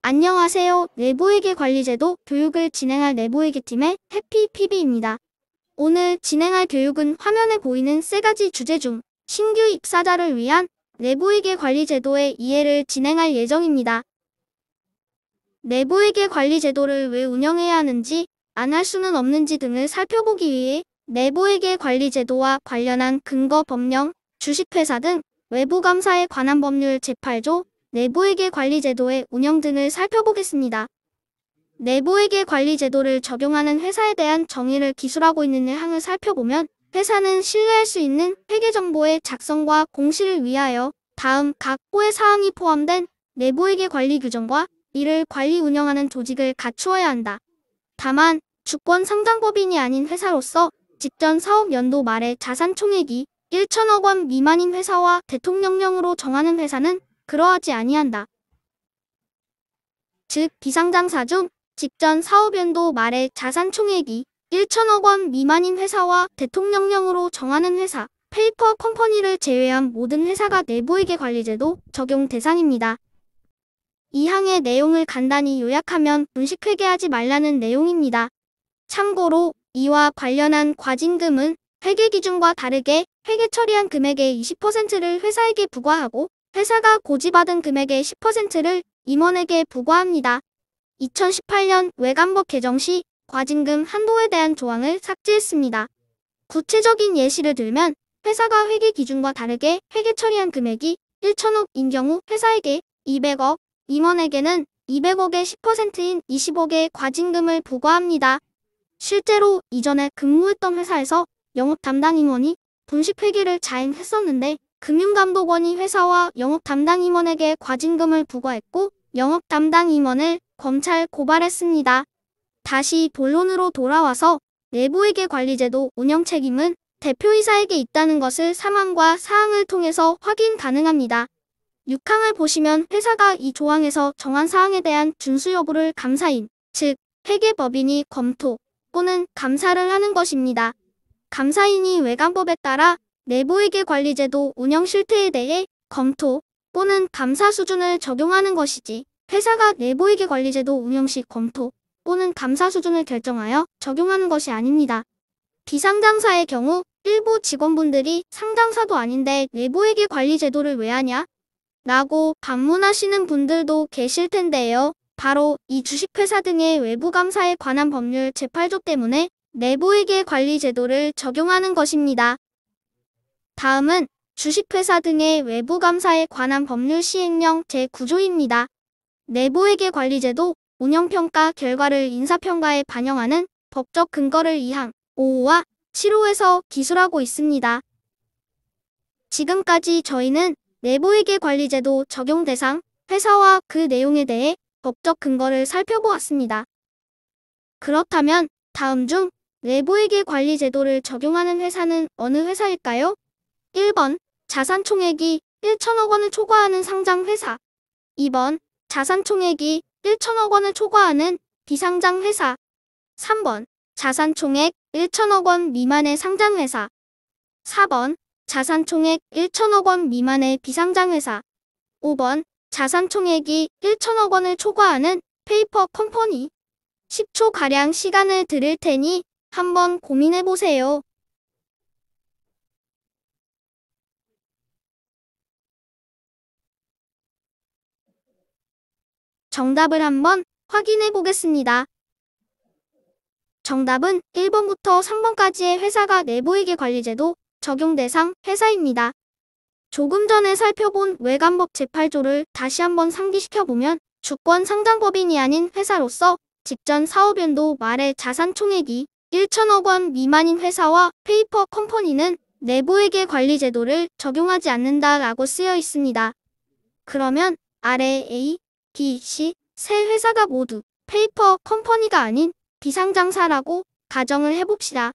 안녕하세요. 내부회계관리제도 교육을 진행할 내부회계팀의 해피PB입니다. 오늘 진행할 교육은 화면에 보이는 세 가지 주제 중 신규 입사자를 위한 내부회계관리제도의 이해를 진행할 예정입니다. 내부회계관리제도를 왜 운영해야 하는지, 안 할 수는 없는지 등을 살펴보기 위해 내부회계관리제도와 관련한 근거 법령, 주식회사 등 외부감사에 관한 법률 제8조, 내부회계관리제도의 운영 등을 살펴보겠습니다. 내부회계관리제도를 적용하는 회사에 대한 정의를 기술하고 있는 항을 살펴보면 회사는 신뢰할 수 있는 회계정보의 작성과 공시를 위하여 다음 각 호의 사항이 포함된 내부회계관리 규정과 이를 관리 운영하는 조직을 갖추어야 한다. 다만 주권 상장법인이 아닌 회사로서 직전 사업연도 말에 자산총액이 1천억 원 미만인 회사와 대통령령으로 정하는 회사는 그러하지 아니한다. 즉 비상장사 중 직전 사업연도 말에 자산총액이 1천억 원 미만인 회사와 대통령령으로 정하는 회사, 페이퍼 컴퍼니를 제외한 모든 회사가 내부회계관리제도 적용 대상입니다. 이 항의 내용을 간단히 요약하면 분식회계하지 말라는 내용입니다. 참고로 이와 관련한 과징금은 회계기준과 다르게 회계 처리한 금액의 20%를 회사에게 부과하고 회사가 고지받은 금액의 10%를 임원에게 부과합니다. 2018년 외관법 개정 시 과징금 한도에 대한 조항을 삭제했습니다. 구체적인 예시를 들면 회사가 회계 기준과 다르게 회계 처리한 금액이 1천억인 경우 회사에게 200억, 임원에게는 200억의 10%인 20억의 과징금을 부과합니다. 실제로 이전에 근무했던 회사에서 영업 담당 임원이 분식회계를 자행했었는데 금융감독원이 회사와 영업 담당 임원에게 과징금을 부과했고 영업 담당 임원을 검찰 고발했습니다. 다시 본론으로 돌아와서 내부회계관리제도 운영 책임은 대표이사에게 있다는 것을 3항과 4항을 통해서 확인 가능합니다. 6항을 보시면 회사가 이 조항에서 정한 사항에 대한 준수 여부를 감사인, 즉 회계법인이 검토 또는 감사를 하는 것입니다. 감사인이 외관법에 따라 내부회계관리제도 운영 실태에 대해 검토 또는 감사 수준을 적용하는 것이지 회사가 내부회계관리제도 운영 시 검토 또는 감사 수준을 결정하여 적용하는 것이 아닙니다. 비상장사의 경우 일부 직원분들이 상장사도 아닌데 내부회계관리제도를 왜 하냐? 라고 반문하시는 분들도 계실 텐데요. 바로 이 주식회사 등의 외부감사에 관한 법률 제8조 때문에 내부회계관리제도를 적용하는 것입니다. 다음은 주식회사 등의 외부감사에 관한 법률 시행령 제9조입니다. 내부회계관리제도 운영평가 결과를 인사평가에 반영하는 법적 근거를 2항 5호와 7호에서 기술하고 있습니다. 지금까지 저희는 내부회계관리제도 적용 대상, 회사와 그 내용에 대해 법적 근거를 살펴보았습니다. 그렇다면 다음 중 내부회계관리제도를 적용하는 회사는 어느 회사일까요? 1번 자산총액이 1천억 원을 초과하는 상장회사. 2번 자산총액이 1천억 원을 초과하는 비상장회사. 3번 자산총액 1천억 원 미만의 상장회사. 4번 자산총액 1천억 원 미만의 비상장회사. 5번 자산총액이 1천억 원을 초과하는 페이퍼 컴퍼니. 10초가량 시간을 드릴 테니 한번 고민해보세요. 정답을 한번 확인해 보겠습니다. 정답은 1번부터 3번까지의 회사가 내부회계관리제도 적용 대상 회사입니다. 조금 전에 살펴본 외관법 제8조를 다시 한번 상기시켜보면 주권 상장법인이 아닌 회사로서 직전 사업연도 말에 자산총액이 1천억 원 미만인 회사와 페이퍼 컴퍼니는 내부회계관리제도를 적용하지 않는다라고 쓰여 있습니다. 그러면 아래 A, B, C 세 회사가 모두 페이퍼 컴퍼니가 아닌 비상장사라고 가정을 해봅시다.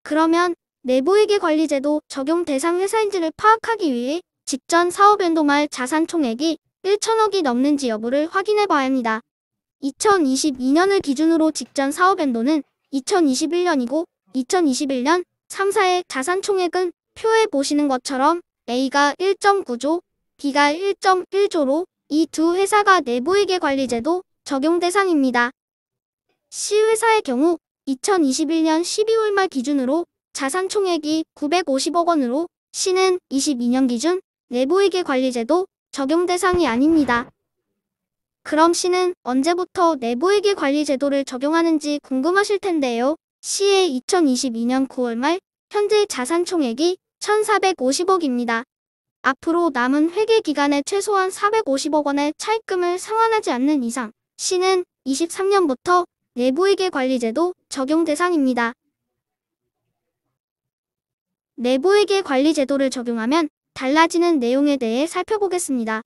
그러면 내부회계관리제도 적용 대상 회사인지를 파악하기 위해 직전 사업연도 말 자산총액이 1천억이 넘는지 여부를 확인해 봐야 합니다. 2022년을 기준으로 직전 사업연도는 2021년이고 2021년 3사의 자산총액은 표에 보시는 것처럼 A가 1.9조, B가 1.1조로 이 두 회사가 내부회계관리제도 적용 대상입니다. C회사의 경우 2021년 12월 말 기준으로 자산 총액이 950억 원으로 C는 22년 기준 내부회계관리제도 적용 대상이 아닙니다. 그럼 C는 언제부터 내부회계관리제도를 적용하는지 궁금하실 텐데요. C의 2022년 9월 말 현재 자산 총액이 1,450억입니다. 앞으로 남은 회계 기간에 최소한 450억 원의 차입금을 상환하지 않는 이상 C는 23년부터 내부회계관리제도 적용 대상입니다. 내부회계관리제도를 적용하면 달라지는 내용에 대해 살펴보겠습니다.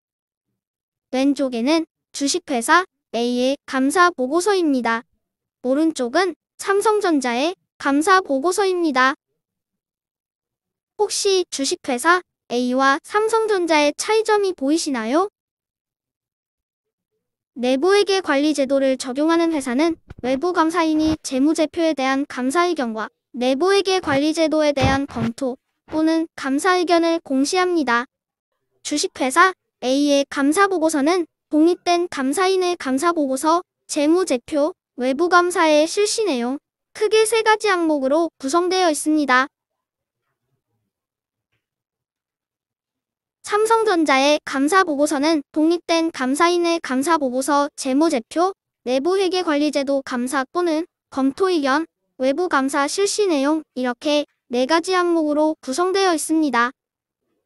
왼쪽에는 주식회사 A의 감사보고서입니다. 오른쪽은 삼성전자의 감사보고서입니다. 혹시 주식회사 A와 삼성전자의 차이점이 보이시나요? 내부회계관리제도를 적용하는 회사는 외부감사인이 재무제표에 대한 감사 의견과 내부회계관리제도에 대한 검토 또는 감사 의견을 공시합니다. 주식회사 A의 감사보고서는 독립된 감사인의 감사보고서, 재무제표, 외부감사의 실시 내용, 크게 세 가지 항목으로 구성되어 있습니다. 삼성전자의 감사보고서는 독립된 감사인의 감사보고서, 재무제표, 내부회계관리제도 감사 또는 검토 의견, 외부감사 실시 내용 이렇게 네 가지 항목으로 구성되어 있습니다.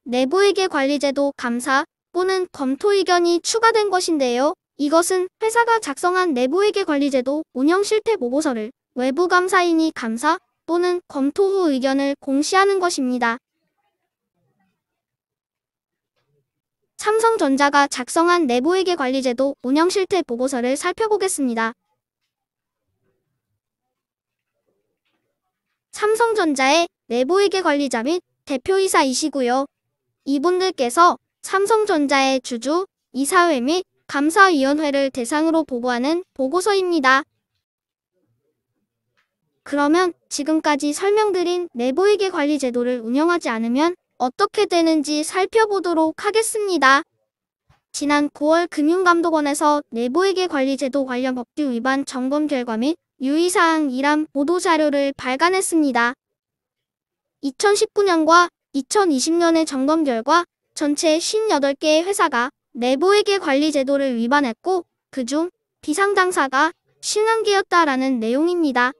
내부회계관리제도 감사 또는 검토 의견이 추가된 것인데요. 이것은 회사가 작성한 내부회계관리제도 운영실태 보고서를 외부감사인이 감사 또는 검토 후 의견을 공시하는 것입니다. 삼성전자가 작성한 내부회계관리제도 운영실태 보고서를 살펴보겠습니다. 삼성전자의 내부회계관리자 및 대표이사이시고요. 이분들께서 삼성전자의 주주, 이사회 및 감사위원회를 대상으로 보고하는 보고서입니다. 그러면 지금까지 설명드린 내부회계관리제도를 운영하지 않으면 어떻게 되는지 살펴보도록 하겠습니다. 지난 9월 금융감독원에서 내부회계관리제도 관련 법규 위반 점검 결과 및 유의사항이란 보도자료를 발간했습니다. 2019년과 2020년의 점검 결과 전체 58개의 회사가 내부회계관리제도를 위반했고 그중 비상당사가 51개였다라는 내용입니다.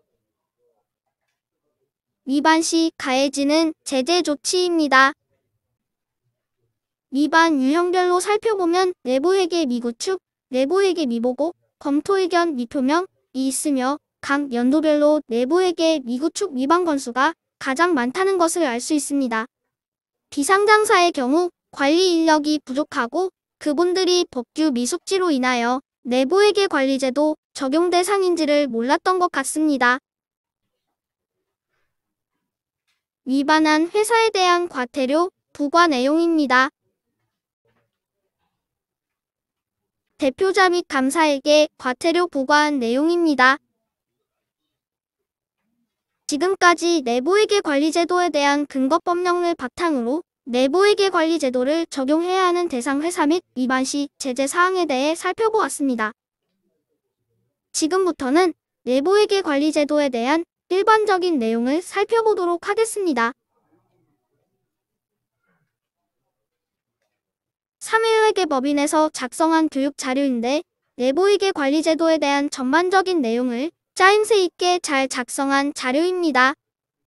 위반 시 가해지는 제재 조치입니다. 위반 유형별로 살펴보면 내부회계 미구축, 내부회계 미보고, 검토의견 미표명이 있으며 각 연도별로 내부회계 미구축 위반 건수가 가장 많다는 것을 알 수 있습니다. 비상장사의 경우 관리 인력이 부족하고 그분들이 법규 미숙지로 인하여 내부회계관리제도 적용 대상인지를 몰랐던 것 같습니다. 위반한 회사에 대한 과태료 부과 내용입니다. 대표자 및 감사에게 과태료 부과한 내용입니다. 지금까지 내부회계관리제도에 대한 근거법령을 바탕으로 내부회계관리제도를 적용해야 하는 대상 회사 및 위반 시 제재 사항에 대해 살펴보았습니다. 지금부터는 내부회계관리제도에 대한 일반적인 내용을 살펴보도록 하겠습니다. 3.1회계법인에서 작성한 교육 자료인데 내부회계관리제도에 대한 전반적인 내용을 짜임새 있게 잘 작성한 자료입니다.